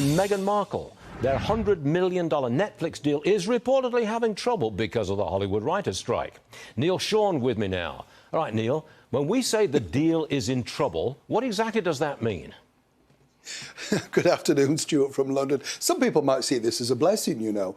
And Meghan Markle, their $100 million Netflix deal is reportedly having trouble because of the Hollywood writers' strike. Neil Sean with me now. All right, Neil, when we say the deal is in trouble, what exactly does that mean? Good afternoon, Stuart from London. Some people might see this as a blessing, you know,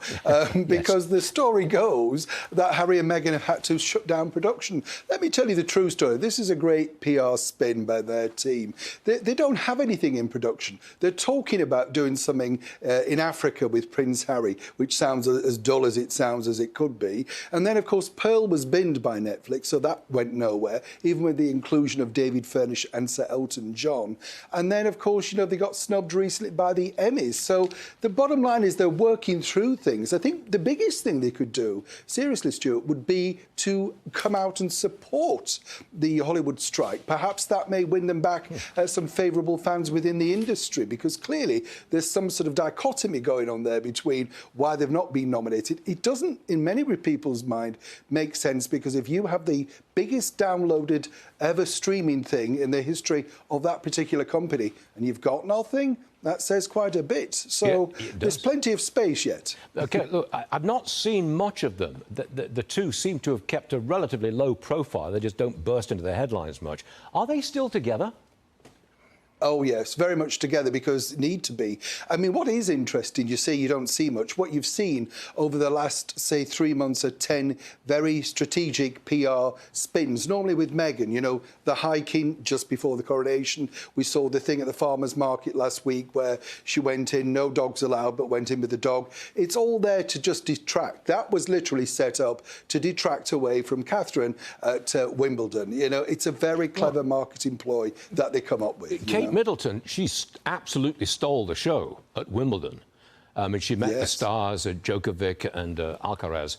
because the story goes that Harry and Meghan have had to shut down production. Let me tell you the true story. This is a great PR spin by their team. They don't have anything in production. They're talking about doing something in Africa with Prince Harry, which sounds as dull as it sounds as it could be. And then, of course, Pearl was binned by Netflix, so that went nowhere, even with the inclusion of David Furnish and Sir Elton John. And then, of course, you know, they got snubbed recently by the Emmys. So the bottom line is they're working through things. I think the biggest thing they could do, seriously, Stuart, would be to come out and support the Hollywood strike. Perhaps that may win them back some favourable fans within the industry, because clearly there's some sort of dichotomy going on there between why they've not been nominated. It doesn't, in many people's mind, make sense, because if you have the biggest downloaded ever streaming thing in the history of that particular company and you've got nothing, that says quite a bit. So yeah, there's plenty of space yet. OK, look, I've not seen much of them. The two seem to have kept a relatively low profile. They just don't burst into the headlines much. Are they still together? Oh, yes, very much together, because need to be. I mean, what is interesting, you say you don't see much. What you've seen over the last, say, 3 months are 10 very strategic PR spins, normally with Meghan. You know, the hiking just before the coronation. We saw the thing at the farmer's market last week where she went in, no dogs allowed, but went in with the dog. It's all there to just detract. That was literally set up to detract away from Catherine at Wimbledon. You know, it's a very clever marketing ploy that they come up with. Kate Middleton, she absolutely stole the show at Wimbledon. And she met the stars, Djokovic and Alcaraz.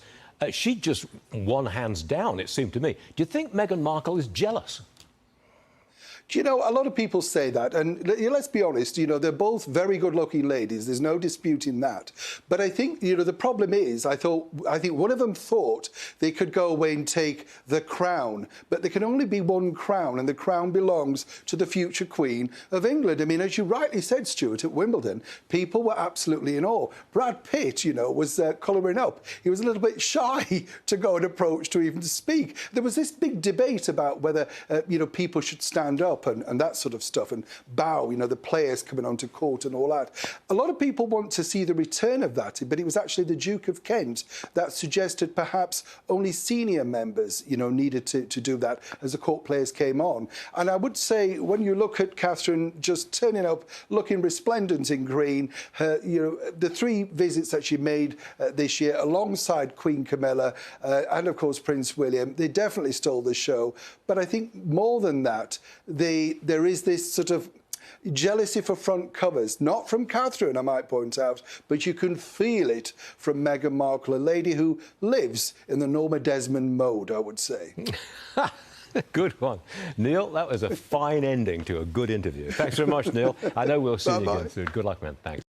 She just won hands down, it seemed to me. Do you think Meghan Markle is jealous? Do you know, a lot of people say that, and let's be honest, you know, they're both very good-looking ladies. There's no disputing that. But I think, you know, the problem is, I think one of them thought they could go away and take the crown, but there can only be one crown, and the crown belongs to the future Queen of England. I mean, as you rightly said, Stuart, at Wimbledon, people were absolutely in awe. Brad Pitt, you know, was colouring up. He was a little bit shy to go and approach to even speak. There was this big debate about whether, you know, people should stand up and that sort of stuff, and bow, you know, the players coming onto court and all that. A lot of people want to see the return of that, but it was actually the Duke of Kent that suggested perhaps only senior members, you know, needed to do that as the court players came on. And I would say, when you look at Catherine just turning up, looking resplendent in green, her, you know, the 3 visits that she made this year alongside Queen Camilla and, of course, Prince William, they definitely stole the show. But I think more than that, there is this sort of jealousy for front covers, not from Catherine, I might point out, but you can feel it from Meghan Markle, a lady who lives in the Norma Desmond mode, I would say. Good one. Neil, that was a fine ending to a good interview. Thanks very much, Neil. I know we'll see you again soon. Good luck, man. Thanks.